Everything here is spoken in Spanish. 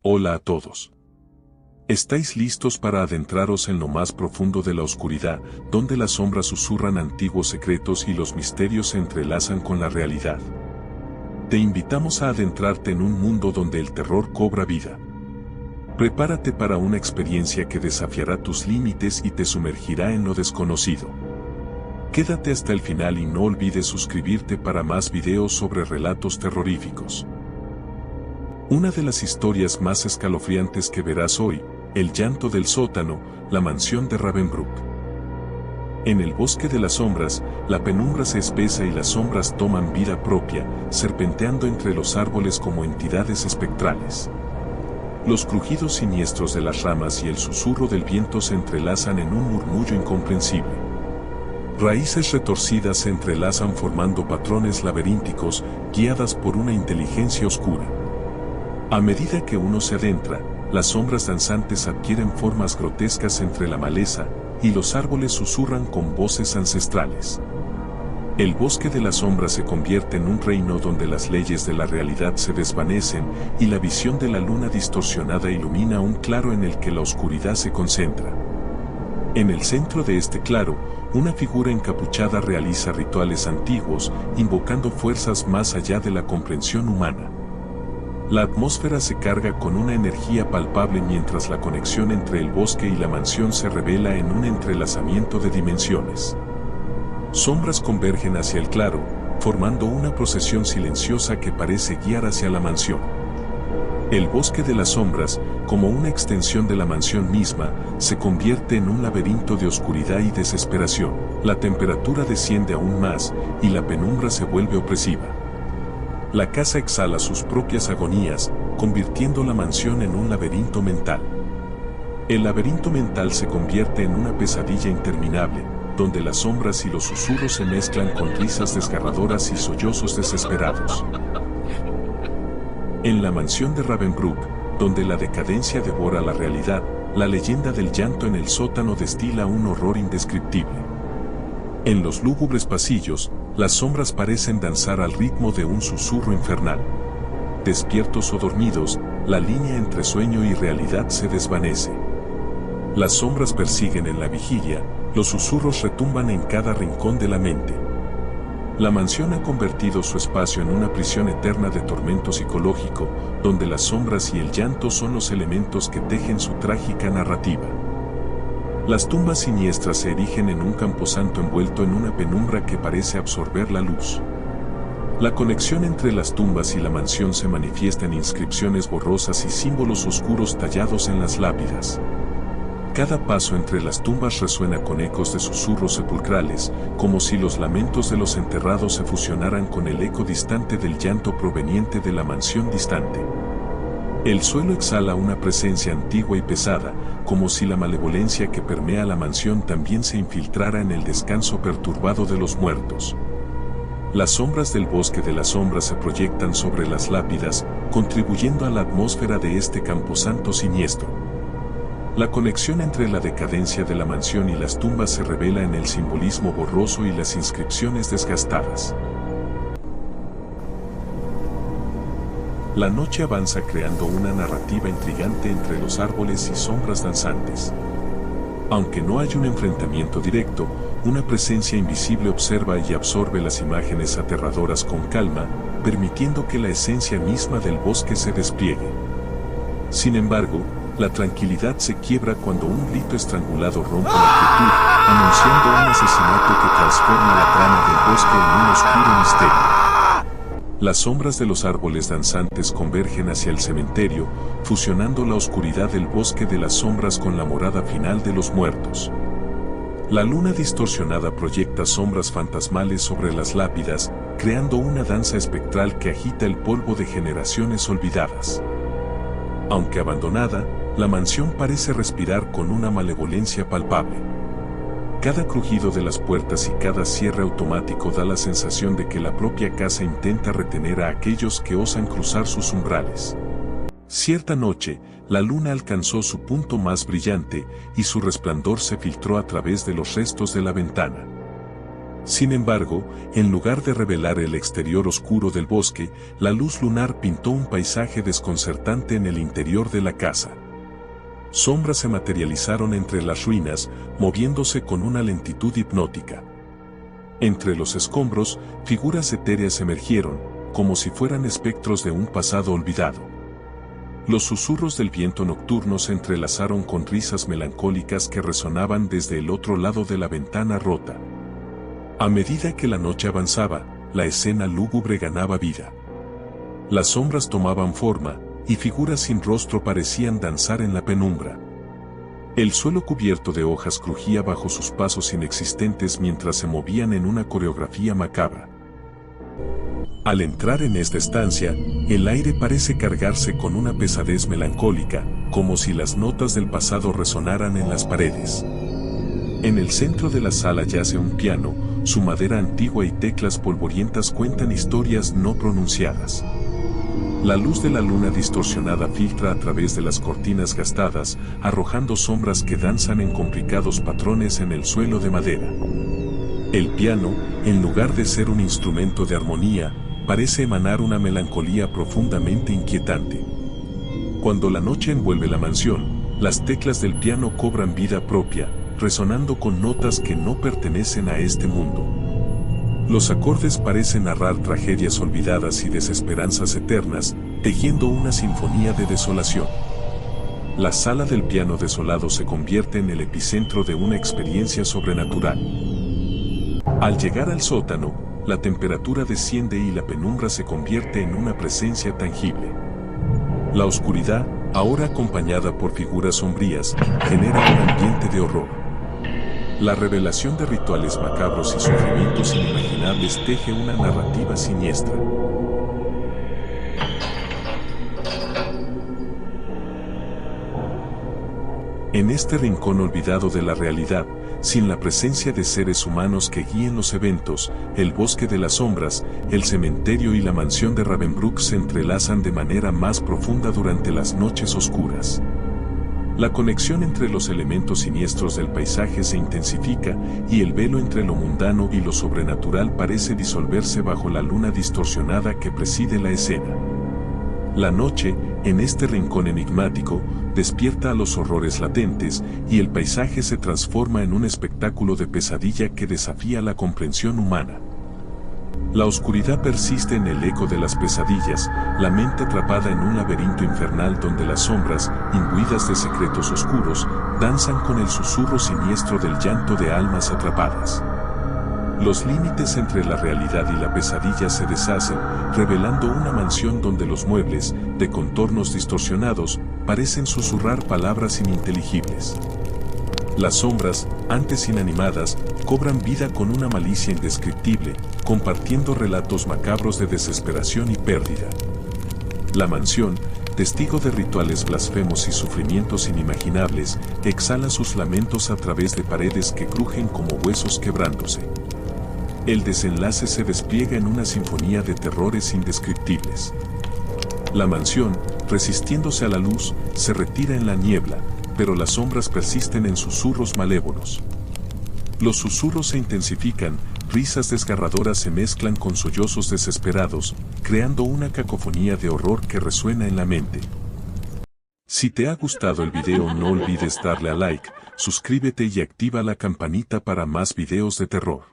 Hola a todos. ¿Estáis listos para adentraros en lo más profundo de la oscuridad, donde las sombras susurran antiguos secretos y los misterios se entrelazan con la realidad? Te invitamos a adentrarte en un mundo donde el terror cobra vida. Prepárate para una experiencia que desafiará tus límites y te sumergirá en lo desconocido. Quédate hasta el final y no olvides suscribirte para más videos sobre relatos terroríficos. Una de las historias más escalofriantes que verás hoy, El llanto del sótano, la mansión de Ravensbrück. En el bosque de las sombras, la penumbra se espesa y las sombras toman vida propia, serpenteando entre los árboles como entidades espectrales. Los crujidos siniestros de las ramas y el susurro del viento se entrelazan en un murmullo incomprensible. Raíces retorcidas se entrelazan formando patrones laberínticos, guiadas por una inteligencia oscura. A medida que uno se adentra, las sombras danzantes adquieren formas grotescas entre la maleza, y los árboles susurran con voces ancestrales. El bosque de las sombras se convierte en un reino donde las leyes de la realidad se desvanecen, y la visión de la luna distorsionada ilumina un claro en el que la oscuridad se concentra. En el centro de este claro, una figura encapuchada realiza rituales antiguos, invocando fuerzas más allá de la comprensión humana. La atmósfera se carga con una energía palpable mientras la conexión entre el bosque y la mansión se revela en un entrelazamiento de dimensiones. Sombras convergen hacia el claro, formando una procesión silenciosa que parece guiar hacia la mansión. El bosque de las sombras, como una extensión de la mansión misma, se convierte en un laberinto de oscuridad y desesperación. La temperatura desciende aún más, y la penumbra se vuelve opresiva. La casa exhala sus propias agonías, convirtiendo la mansión en un laberinto mental. El laberinto mental se convierte en una pesadilla interminable, donde las sombras y los susurros se mezclan con risas desgarradoras y sollozos desesperados. En la mansión de Ravensbrück, donde la decadencia devora la realidad, la leyenda del llanto en el sótano destila un horror indescriptible. En los lúgubres pasillos, las sombras parecen danzar al ritmo de un susurro infernal. Despiertos o dormidos, la línea entre sueño y realidad se desvanece. Las sombras persiguen en la vigilia, los susurros retumban en cada rincón de la mente. La mansión ha convertido su espacio en una prisión eterna de tormento psicológico, donde las sombras y el llanto son los elementos que tejen su trágica narrativa. Las tumbas siniestras se erigen en un camposanto envuelto en una penumbra que parece absorber la luz. La conexión entre las tumbas y la mansión se manifiesta en inscripciones borrosas y símbolos oscuros tallados en las lápidas. Cada paso entre las tumbas resuena con ecos de susurros sepulcrales, como si los lamentos de los enterrados se fusionaran con el eco distante del llanto proveniente de la mansión distante. El suelo exhala una presencia antigua y pesada, como si la malevolencia que permea la mansión también se infiltrara en el descanso perturbado de los muertos. Las sombras del bosque de las sombras se proyectan sobre las lápidas, contribuyendo a la atmósfera de este camposanto siniestro. La conexión entre la decadencia de la mansión y las tumbas se revela en el simbolismo borroso y las inscripciones desgastadas. La noche avanza creando una narrativa intrigante entre los árboles y sombras danzantes. Aunque no hay un enfrentamiento directo, una presencia invisible observa y absorbe las imágenes aterradoras con calma, permitiendo que la esencia misma del bosque se despliegue. Sin embargo, la tranquilidad se quiebra cuando un grito estrangulado rompe la quietud, anunciando un asesinato que transforma la trama del bosque en un oscuro misterio. Las sombras de los árboles danzantes convergen hacia el cementerio, fusionando la oscuridad del bosque de las sombras con la morada final de los muertos. La luna distorsionada proyecta sombras fantasmales sobre las lápidas, creando una danza espectral que agita el polvo de generaciones olvidadas. Aunque abandonada, la mansión parece respirar con una malevolencia palpable. Cada crujido de las puertas y cada cierre automático da la sensación de que la propia casa intenta retener a aquellos que osan cruzar sus umbrales. Cierta noche, la luna alcanzó su punto más brillante y su resplandor se filtró a través de los restos de la ventana. Sin embargo, en lugar de revelar el exterior oscuro del bosque, la luz lunar pintó un paisaje desconcertante en el interior de la casa. Sombras se materializaron entre las ruinas, moviéndose con una lentitud hipnótica. Entre los escombros, figuras etéreas emergieron, como si fueran espectros de un pasado olvidado. Los susurros del viento nocturno se entrelazaron con risas melancólicas que resonaban desde el otro lado de la ventana rota. A medida que la noche avanzaba, la escena lúgubre ganaba vida. Las sombras tomaban forma, y figuras sin rostro parecían danzar en la penumbra. El suelo cubierto de hojas crujía bajo sus pasos inexistentes mientras se movían en una coreografía macabra. Al entrar en esta estancia, el aire parece cargarse con una pesadez melancólica, como si las notas del pasado resonaran en las paredes. En el centro de la sala yace un piano, su madera antigua y teclas polvorientas cuentan historias no pronunciadas. La luz de la luna distorsionada filtra a través de las cortinas gastadas, arrojando sombras que danzan en complicados patrones en el suelo de madera. El piano, en lugar de ser un instrumento de armonía, parece emanar una melancolía profundamente inquietante. Cuando la noche envuelve la mansión, las teclas del piano cobran vida propia, resonando con notas que no pertenecen a este mundo. Los acordes parecen narrar tragedias olvidadas y desesperanzas eternas, tejiendo una sinfonía de desolación. La sala del piano desolado se convierte en el epicentro de una experiencia sobrenatural. Al llegar al sótano, la temperatura desciende y la penumbra se convierte en una presencia tangible. La oscuridad, ahora acompañada por figuras sombrías, genera un ambiente de horror. La revelación de rituales macabros y sufrimientos inimaginables teje una narrativa siniestra. En este rincón olvidado de la realidad, sin la presencia de seres humanos que guíen los eventos, el bosque de las sombras, el cementerio y la mansión de Ravensbrück se entrelazan de manera más profunda durante las noches oscuras. La conexión entre los elementos siniestros del paisaje se intensifica y el velo entre lo mundano y lo sobrenatural parece disolverse bajo la luna distorsionada que preside la escena. La noche, en este rincón enigmático, despierta a los horrores latentes y el paisaje se transforma en un espectáculo de pesadilla que desafía la comprensión humana. La oscuridad persiste en el eco de las pesadillas, la mente atrapada en un laberinto infernal donde las sombras, imbuidas de secretos oscuros, danzan con el susurro siniestro del llanto de almas atrapadas. Los límites entre la realidad y la pesadilla se deshacen, revelando una mansión donde los muebles, de contornos distorsionados, parecen susurrar palabras ininteligibles. Las sombras, antes inanimadas, cobran vida con una malicia indescriptible, compartiendo relatos macabros de desesperación y pérdida. La mansión, testigo de rituales blasfemos y sufrimientos inimaginables, exhala sus lamentos a través de paredes que crujen como huesos quebrándose. El desenlace se despliega en una sinfonía de terrores indescriptibles. La mansión, resistiéndose a la luz, se retira en la niebla, pero las sombras persisten en susurros malévolos. Los susurros se intensifican, risas desgarradoras se mezclan con sollozos desesperados, creando una cacofonía de horror que resuena en la mente. Si te ha gustado el video no olvides darle a like, suscríbete y activa la campanita para más videos de terror.